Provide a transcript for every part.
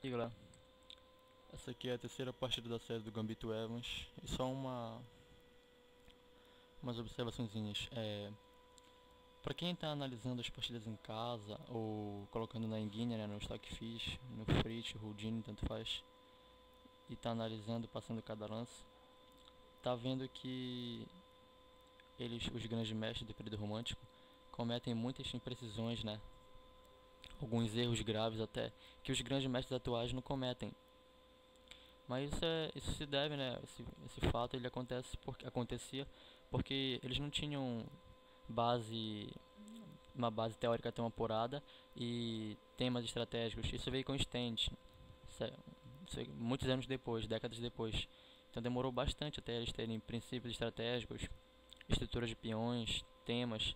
E galera, essa aqui é a terceira partida da série do Gambito Evans. E só umas observaçõezinhas. Para quem está analisando as partidas em casa ou colocando na Enguinha, né, no Stockfish, no Frit, Houdini, tanto faz, e está analisando, passando cada lance, tá vendo que os grandes mestres do período romântico, cometem muitas imprecisões, né? Alguns erros graves até, que os grandes mestres atuais não cometem. Mas isso se deve, né? Esse fato ele acontecia porque eles não tinham base, uma base teórica tão apurada e temas estratégicos. Isso veio com o Stand, muitos anos depois, décadas depois. Então demorou bastante até eles terem princípios estratégicos, estruturas de peões, temas,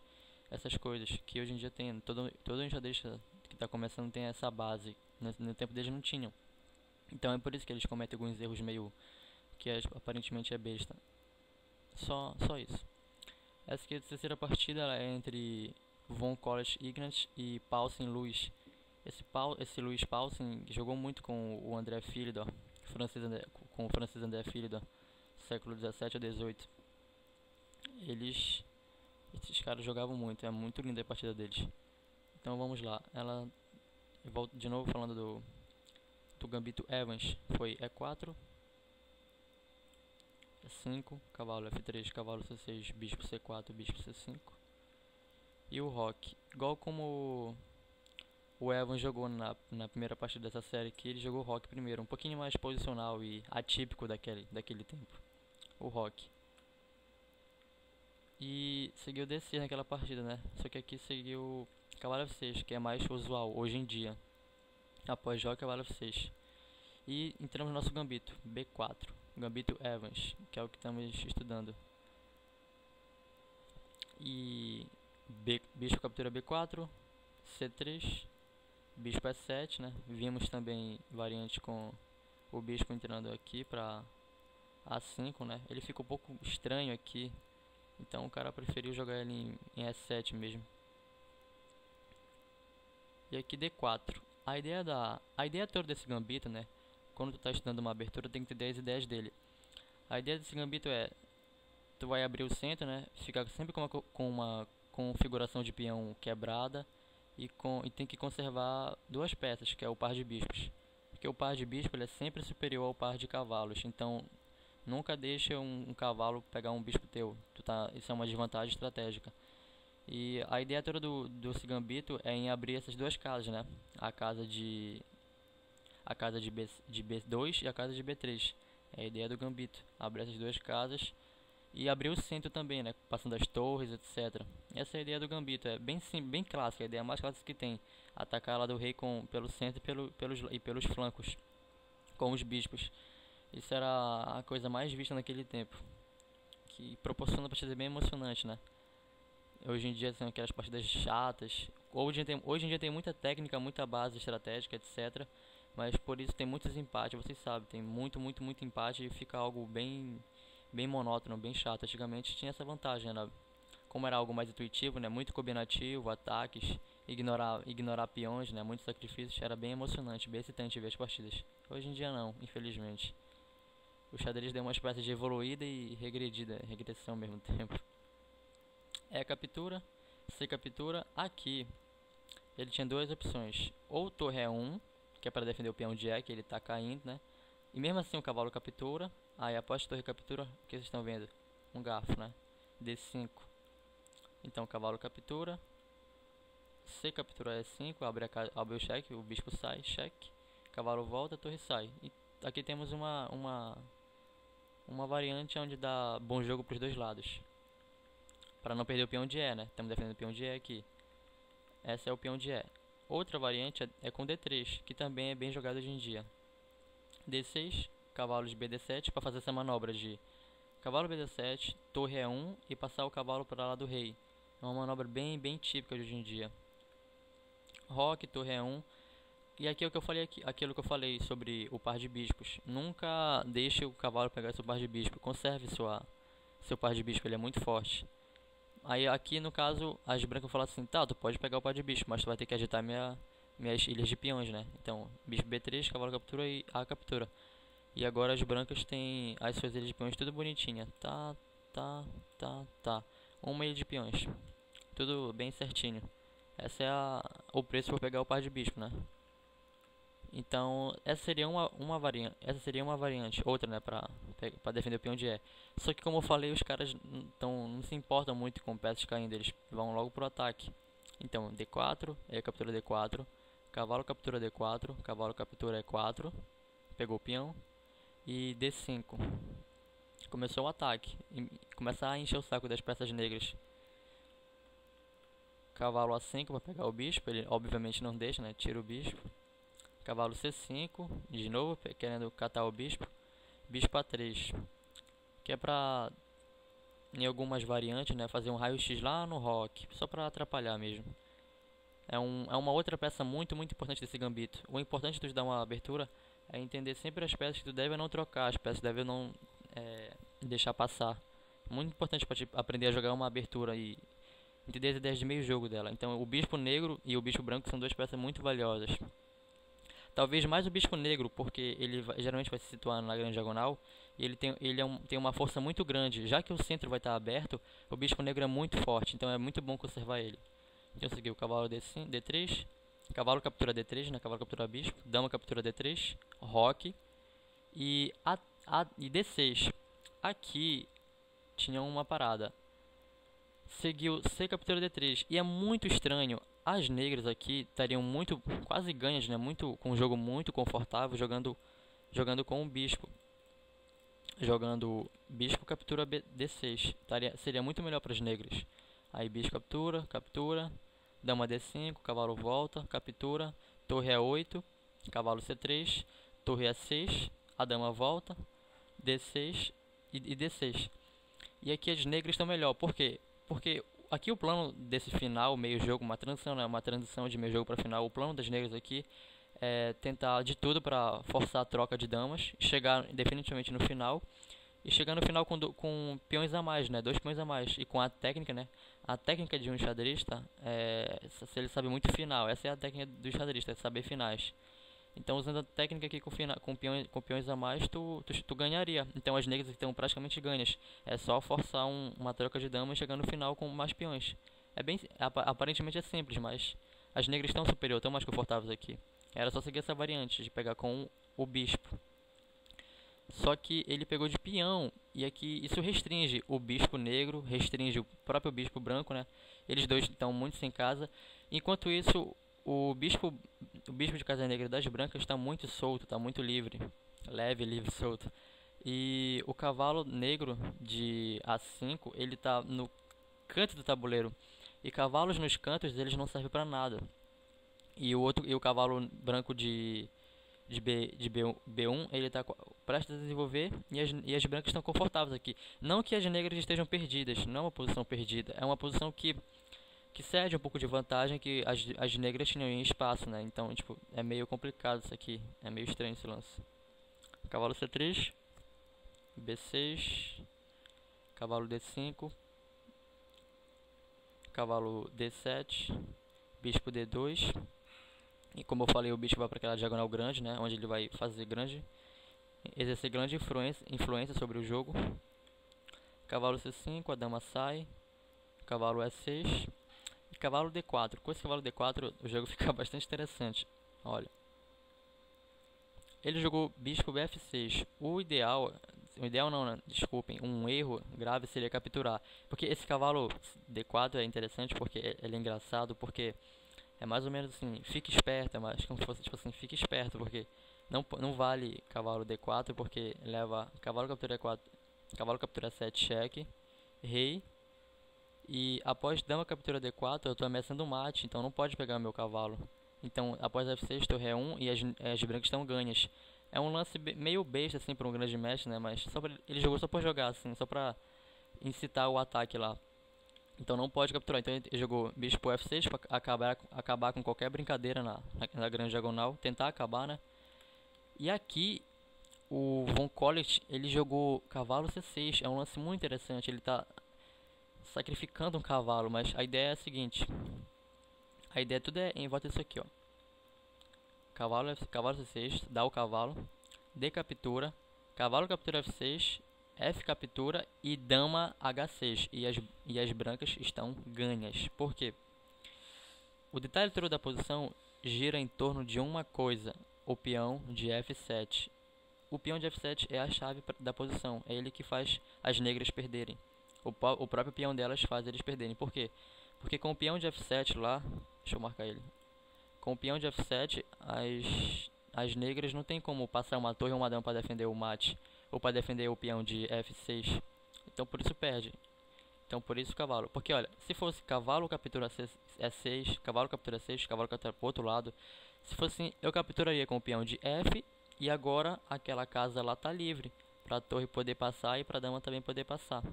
essas coisas que hoje em dia tem. Todo enxadrez que está começando tem essa base. No tempo deles não tinham. Então é por isso que eles cometem alguns erros meio que aparentemente é besta. Só isso. Essa aqui é a terceira partida, ela é entre Von College Ignat e Paulsen Luiz. Esse Luiz Paulsen jogou muito com o André Philidor, com o francês André Philidor, século 17 a 18. Esses caras jogavam muito, é muito linda a partida deles. Então vamos lá. Eu volto de novo falando do Gambito Evans. Foi E4, E5, cavalo F3, cavalo C6, bispo C4, bispo C5. E o Rock, igual como o Evans jogou na primeira partida dessa série, que ele jogou o Rock primeiro, um pouquinho mais posicional e atípico daquele tempo. O Rock. E seguiu descer naquela partida, né? Só que aqui seguiu cavalo F6, que é mais usual hoje em dia. Após joga cavalo F6. E entramos no nosso gambito, B4, gambito Evans, que é o que estamos estudando. E bicho captura B4, C3, bispo E7, né? Vimos também variante com o bispo entrando aqui para A5, né? Ele fica um pouco estranho aqui, então o cara preferiu jogar ele em E7 mesmo. E aqui D4. A ideia toda desse gambito, né? Quando tu tá estudando uma abertura, tem que ter 10 ideias dele. A ideia desse gambito é: tu vai abrir o centro, né? Ficar sempre com uma configuração de peão quebrada e tem que conservar duas peças, que é o par de bispos. Porque o par de bispo ele é sempre superior ao par de cavalos. Então, nunca deixa um cavalo pegar um bispo teu. Isso é uma desvantagem estratégica. E a ideia toda do gambito é em abrir essas duas casas, né? A casa de de B2 e a casa de B3. É a ideia do gambito. Abrir essas duas casas e abrir o centro também, né? Passando as torres, etc. Essa é a ideia do gambito. É bem sim, bem clássica, a ideia mais clássica que tem. Atacar lá do rei pelo centro pelos flancos, com os bispos. Isso era a coisa mais vista naquele tempo. Que proporciona uma partida bem emocionante, né? Hoje em dia são aquelas partidas chatas. Hoje em dia tem muita técnica, muita base estratégica, etc. Mas por isso tem muitos empates, vocês sabem, tem muito empate e fica algo bem monótono, bem chato. Antigamente tinha essa vantagem, né? Como era algo mais intuitivo, né? Muito combinativo, ataques, ignorar peões, né? Muitos sacrifícios, era bem emocionante, bem excitante ver as partidas. Hoje em dia não, infelizmente. O xadrez deu uma espécie de evoluída e regressão ao mesmo tempo. E captura, C captura. Aqui ele tinha duas opções: ou torre E1, que é para defender o peão de E, que ele está caindo, né? E mesmo assim o cavalo captura. Aí após a torre captura, o que vocês estão vendo? Um garfo, né? D5. Então o cavalo captura. C captura E5, abre o cheque, o bispo sai, cheque. Cavalo volta, a torre sai. E aqui temos uma variante onde dá bom jogo para os dois lados. Para não perder o peão de E, né? Estamos defendendo o peão de E aqui. Essa é o peão de E. Outra variante é com D3, que também é bem jogado hoje em dia. D6, cavalo de BD7 para fazer essa manobra de cavalo BD7, torre E1 e passar o cavalo para lá do rei. É uma manobra bem típica de hoje em dia. Roque, torre E1. E aqui é o que eu falei aquilo que eu falei sobre o par de bispos. Nunca deixe o cavalo pegar seu par de bispo. Conserve seu par de bispo, ele é muito forte. Aí aqui no caso as brancas falam assim: tá, tu pode pegar o par de bispo, mas tu vai ter que agitar minhas ilhas de peões, né? Então, bispo B3, cavalo captura e A captura. E agora as brancas têm as suas ilhas de peões tudo bonitinha. Tá. Uma ilha de peões. Tudo bem certinho. Essa é o preço por pegar o par de bispo, né? Então, essa seria uma variante, outra, né, pra defender o peão de E. Só que como eu falei, os caras não se importam muito com peças caindo, eles vão logo pro ataque. Então, D4, E captura D4, cavalo captura D4, cavalo captura E4, pegou o peão, e D5. Começou o ataque, e começa a encher o saco das peças negras. Cavalo A5 para pegar o bispo, ele obviamente não deixa, né, tira o bispo. Cavalo C5, de novo, querendo catar o bispo. Bispo A3, que é pra, em algumas variantes, né, fazer um raio-x lá no rock, só pra atrapalhar mesmo. É uma outra peça muito importante desse gambito. O importante de tu dar uma abertura é entender sempre as peças que tu deve não trocar, as peças que deve não deixar passar. Muito importante para te aprender a jogar uma abertura e entender as ideias de meio jogo dela. Então o bispo negro e o bispo branco são duas peças muito valiosas. Talvez mais o bispo negro, porque ele geralmente vai se situar na grande diagonal e tem uma força muito grande. Já que o centro vai estar aberto, o bispo negro é muito forte, então é muito bom conservar ele. Então eu segui o cavalo D5, D3, cavalo captura D3, né, cavalo captura bispo, dama captura D3, roque e D6. Aqui tinha uma parada. Seguiu C captura D3 e é muito estranho. As negras aqui estariam quase ganhas, né? Com um jogo muito confortável, jogando com o bispo. Jogando bispo captura D6. Seria muito melhor para as negras. Aí bispo captura, dama D5, cavalo volta, captura, torre E8, cavalo C3, torre E6, a dama volta, D6 e D6. E aqui as negras estão melhor, por quê? Porque aqui o plano desse final, meio jogo, uma transição, né? Uma transição de meio jogo para final. O plano das negras aqui é tentar de tudo para forçar a troca de damas, chegar definitivamente no final e chegar no final com peões a mais, né? 2 peões a mais e com a técnica, né? A técnica de um xadrista se ele sabe muito final. Essa é a técnica do xadrista, é saber finais. Então, usando a técnica aqui com peões a mais, tu ganharia. Então, as negras estão praticamente ganhas. É só forçar uma troca de damas e chegar no final com mais peões. Aparentemente é simples, mas as negras estão superior, estão mais confortáveis aqui. Era só seguir essa variante de pegar com o bispo. Só que ele pegou de peão, e aqui isso restringe o bispo negro, restringe o próprio bispo branco, né? Eles dois estão muito sem casa. Enquanto isso, o bispo de casa negra das brancas está muito solto, está muito livre. Leve, livre, solto. E o cavalo negro de A5, ele está no canto do tabuleiro. E cavalos nos cantos, eles não servem para nada. E o cavalo branco de B1, ele está prestes a desenvolver e as brancas estão confortáveis aqui. Não que as negras estejam perdidas, não é uma posição perdida, é uma posição que cede um pouco de vantagem que as negras tinham em espaço, né? Então, tipo, é meio complicado isso aqui, é meio estranho esse lance. Cavalo C3, B6, cavalo D5, cavalo D7, bispo D2. E como eu falei, o bispo vai para aquela diagonal grande, né? Onde ele vai exercer grande influência sobre o jogo. Cavalo C5, a dama sai. Cavalo E6. E cavalo D4. Com esse cavalo D4 o jogo fica bastante interessante. Olha. Ele jogou bispo F6. O ideal não, né? Desculpem. Um erro grave seria capturar. Porque esse cavalo D4 é interessante porque ele é engraçado. Porque é mais ou menos assim, fique esperto, mas como se fosse tipo assim, fique esperto, porque não vale cavalo D4, porque leva cavalo captura E4, cavalo captura 7, cheque, rei, e após dama captura D4, eu estou ameaçando um mate, então não pode pegar meu cavalo. Então, após F6, torre E1 e as brancas estão ganhas. É um lance meio besta assim para um grande mestre, né, mas ele jogou só por jogar assim, só para incitar o ataque lá. Então não pode capturar. Então ele jogou bispo F6 para acabar com qualquer brincadeira na grande diagonal. Tentar acabar, né? E aqui o Von Collet, ele jogou cavalo C6. É um lance muito interessante. Ele está sacrificando um cavalo. Mas a ideia é a seguinte. A ideia tudo é em volta disso aqui, ó. cavalo C6, dá o cavalo, D captura, cavalo captura F6, F captura e dama H6. E as brancas estão ganhas. Por quê? O detalhe todo da posição gira em torno de uma coisa, o peão de F7. O peão de F7 é a chave da posição, é ele que faz as negras perderem. O próprio peão delas faz eles perderem. Por quê? Porque com o peão de F7 lá, deixa eu marcar ele. Com o peão de F7, as negras não tem como passar uma torre ou uma dama para defender o mate, ou para defender o peão de F6. Então por isso perde. Então por isso cavalo. Porque olha, se fosse cavalo captura E6, cavalo captura 6, cavalo captura pro outro lado. Se fosse assim, eu capturaria com o peão de F e agora aquela casa lá tá livre para a torre poder passar e para a dama também poder passar.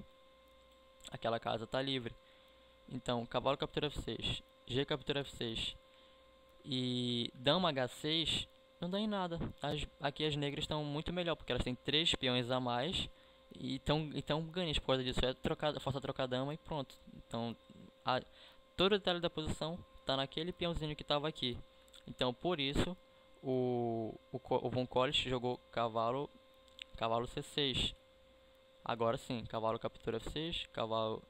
Aquela casa tá livre. Então cavalo captura F6, G captura F6 e dama H6 não dá em nada. Aqui as negras estão muito melhor porque elas têm 3 peões a mais. E então ganhas por causa disso. Faça trocar dama e pronto. Então todo o detalhe da posição está naquele peãozinho que estava aqui. Então por isso o Von Colles jogou cavalo C6. Agora sim, cavalo captura F6, cavalo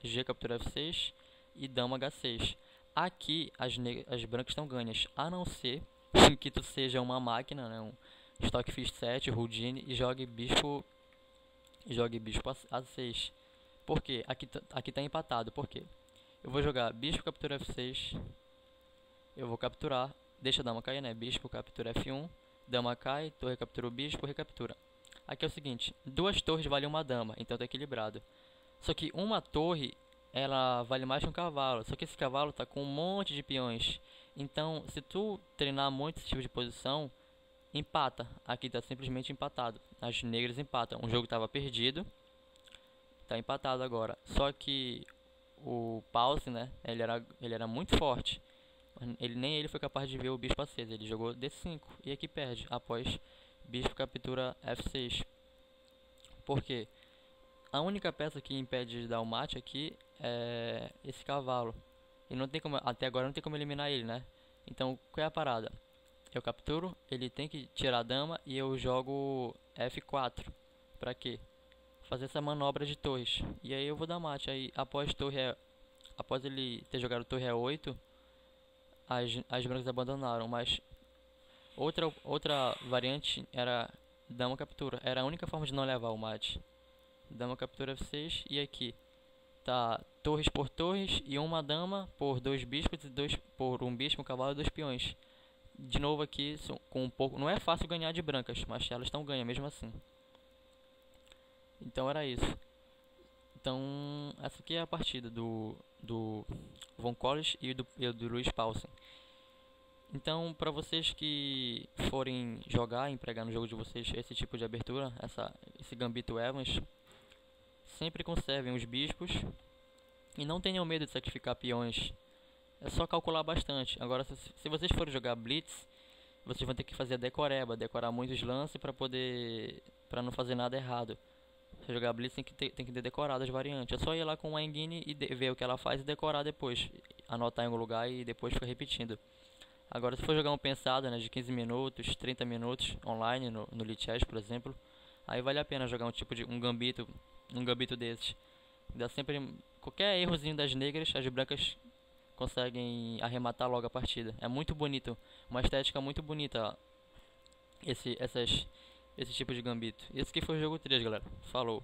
G captura F6 e dama H6. Aqui as brancas estão ganhas, a não ser que tu seja uma máquina, né, um Stockfish 7, Houdini e jogue bispo A6. Por quê? Aqui tá empatado. Por quê? Eu vou jogar bispo captura F6. Eu vou capturar. Deixa a dama cair, né? Bispo captura F1. Dama cai, torre captura o bispo, recaptura. Aqui é o seguinte, 2 torres valem uma dama, então tá equilibrado. Só que uma torre, ela vale mais que um cavalo. Só que esse cavalo tá com um monte de peões. Então, se tu treinar muito esse tipo de posição, empata. Aqui tá simplesmente empatado. As negras empatam. O jogo estava perdido. Tá empatado agora. Só que o Pause, né? Ele era muito forte. Nem ele foi capaz de ver o bispo A6. Ele jogou D5 e aqui perde após bispo captura F6. Por quê? A única peça que impede de dar o mate aqui é esse cavalo. E não tem como, até agora não tem como eliminar ele, né? Então, qual é a parada? Eu capturo, ele tem que tirar a dama e eu jogo F4. Pra quê? Fazer essa manobra de torres. E aí eu vou dar mate. Aí após ele ter jogado torre E8, as brancas abandonaram. Mas outra variante era dama captura. Era a única forma de não levar o mate. Dama captura F6 e aqui tá torres por torres e uma dama por 2 bispos e por um bispo, um cavalo e 2 peões. De novo aqui com um pouco, não é fácil ganhar de brancas, mas elas estão ganhas mesmo assim. Então era isso. Então essa aqui é a partida do Von Colles e do Luiz Paulsen. Então para vocês que forem jogar, empregar no jogo de vocês esse tipo de abertura, esse Gambito Evans, sempre conservem os bispos e não tenham medo de sacrificar peões. É só calcular bastante. Agora, se vocês forem jogar Blitz, vocês vão ter que fazer a decoreba, decorar muitos lances para não fazer nada errado. Se jogar Blitz tem que ter decorado as variantes. É só ir lá com a Engine e ver o que ela faz e decorar depois. Anotar em algum lugar e depois ficar repetindo. Agora, se for jogar um pensado, né, de 15 minutos, 30 minutos online no Lichess, por exemplo, aí vale a pena jogar um gambito desses. Dá sempre qualquer errozinho das negras, as brancas conseguem arrematar logo a partida. É muito bonito, uma estética muito bonita esse tipo de gambito. Esse aqui foi o jogo 3, galera. Falou.